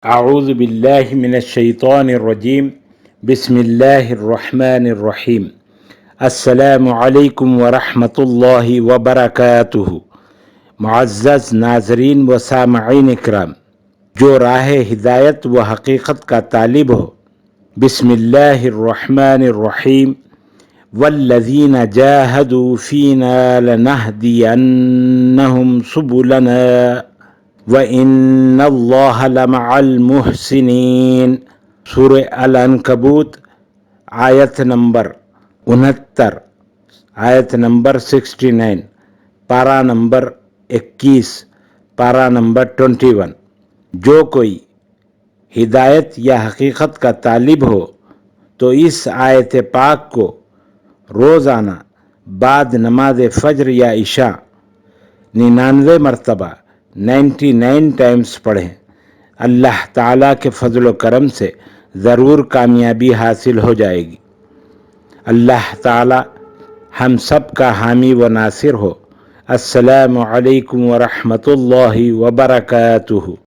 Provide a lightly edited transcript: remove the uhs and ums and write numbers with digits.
اعوذ باللہ من الشیطان الرجیم بسم اللہ الرحمن الرحیم السلام علیکم ورحمۃ اللہ وبرکاتہ۔ معزز ناظرین و سامعین اکرام، جو راہ ہدایت و حقیقت کا طالب ہو، بسم اللہ الرحمن الرحیم والذین جاہدوا فینا لنہدینہم سبلنا وَإِنَّ اللَّهَ لَمَعَ الْمُحْسِنِينَ۔ سورہ العنکبوت آیت نمبر 69، آیت نمبر 69، پارہ نمبر 21، پارہ نمبر 21۔ جو کوئی ہدایت یا حقیقت کا طالب ہو تو اس آیت پاک کو روزانہ بعد نماز فجر یا عشاء 99 مرتبہ 99 ٹائمز پڑھیں۔ اللہ تعالیٰ کے فضل و کرم سے ضرور کامیابی حاصل ہو جائے گی۔ اللہ تعالیٰ ہم سب کا حامی و ناصر ہو۔ السلام علیکم ورحمۃ اللہ وبرکاتہ۔